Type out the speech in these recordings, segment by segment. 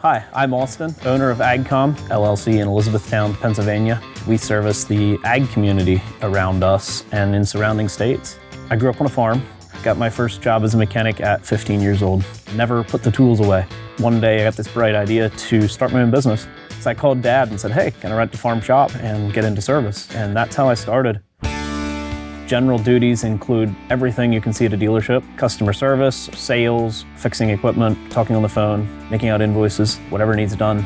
Hi, I'm Austin, owner of AgCom LLC in Elizabethtown, Pennsylvania. We service the ag community around us and in surrounding states. I grew up on a farm, got my first job as a mechanic at 15 years old. Never put the tools away. One day I got this bright idea to start my own business. So I called Dad and said, hey, can I rent a farm shop and get into service? And that's how I started. General duties include everything you can see at a dealership: customer service, sales, fixing equipment, talking on the phone, making out invoices, whatever needs done.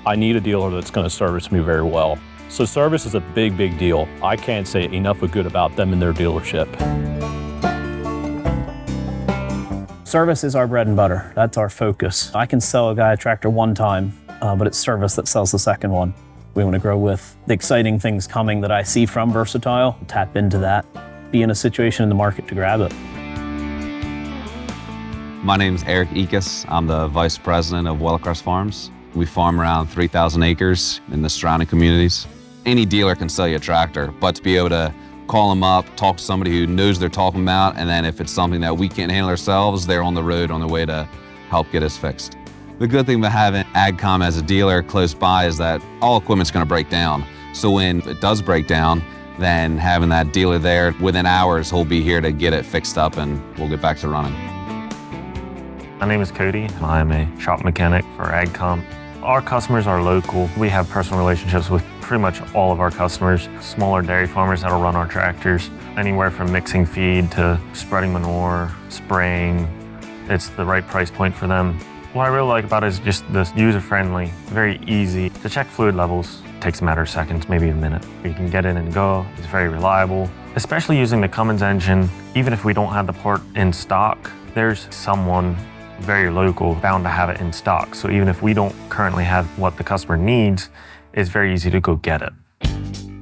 I need a dealer that's going to service me very well. So service is a big, big deal. I can't say enough of good about them and their dealership. Service is our bread and butter. That's our focus. I can sell a guy a tractor one time, but it's service that sells the second one. We want to grow with the exciting things coming that I see from Versatile, tap into that, be in a situation in the market to grab it. My name's Eric Ekus. I'm the Vice President of Wellacross Farms. We farm around 3,000 acres in the surrounding communities. Any dealer can sell you a tractor, but to be able to call them up, talk to somebody who knows they're talking about, and then if it's something that we can't handle ourselves, they're on the road on the way to help get us fixed. The good thing about having AgCom as a dealer close by is that all equipment's going to break down. So when it does break down, then having that dealer there, within hours, he'll be here to get it fixed up and we'll get back to running. My name is Cody. I'm a shop mechanic for AgCom. Our customers are local. We have personal relationships with pretty much all of our customers. Smaller dairy farmers that'll run our tractors, anywhere from mixing feed to spreading manure, spraying. It's the right price point for them. What I really like about it is just the user-friendly, very easy. To check fluid levels takes a matter of seconds, maybe a minute. You can get in and go. It's very reliable, especially using the Cummins engine. Even if we don't have the part in stock, there's someone very local bound to have it in stock. So even if we don't currently have what the customer needs, it's very easy to go get it.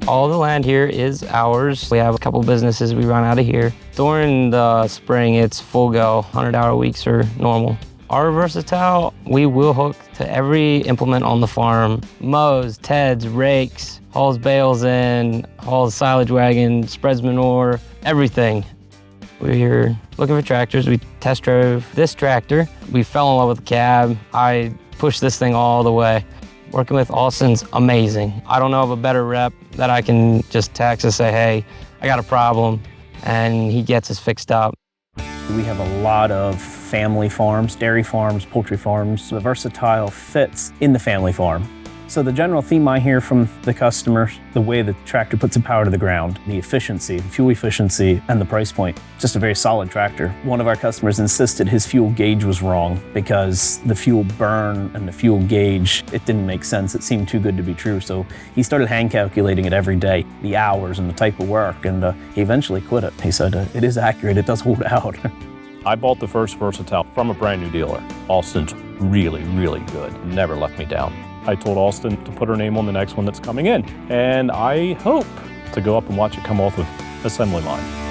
All the land here is ours. We have a couple businesses we run out of here. During the spring, it's full go. 100-hour weeks are normal. Our Versatile, we will hook to every implement on the farm. Mows, teds, rakes, hauls bales in, hauls silage wagon, spreads manure, everything. We're looking for tractors. We test drove this tractor. We fell in love with the cab. I pushed this thing all the way. Working with Austin's amazing. I don't know of a better rep that I can just text and say, hey, I got a problem, and he gets us fixed up. We have a lot of family farms, dairy farms, poultry farms. The Versatile fits in the family farm. So the general theme I hear from the customers, the way the tractor puts the power to the ground, the efficiency, the fuel efficiency, and the price point, just a very solid tractor. One of our customers insisted his fuel gauge was wrong because the fuel burn and the fuel gauge, it didn't make sense. It seemed too good to be true. So he started hand calculating it every day, the hours and the type of work, and he eventually quit it. He said, it is accurate, it does hold out. I bought the first Versatile from a brand new dealer. Austin's really, really good. Never left me down. I told Austin to put her name on the next one that's coming in, and I hope to go up and watch it come off of assembly line.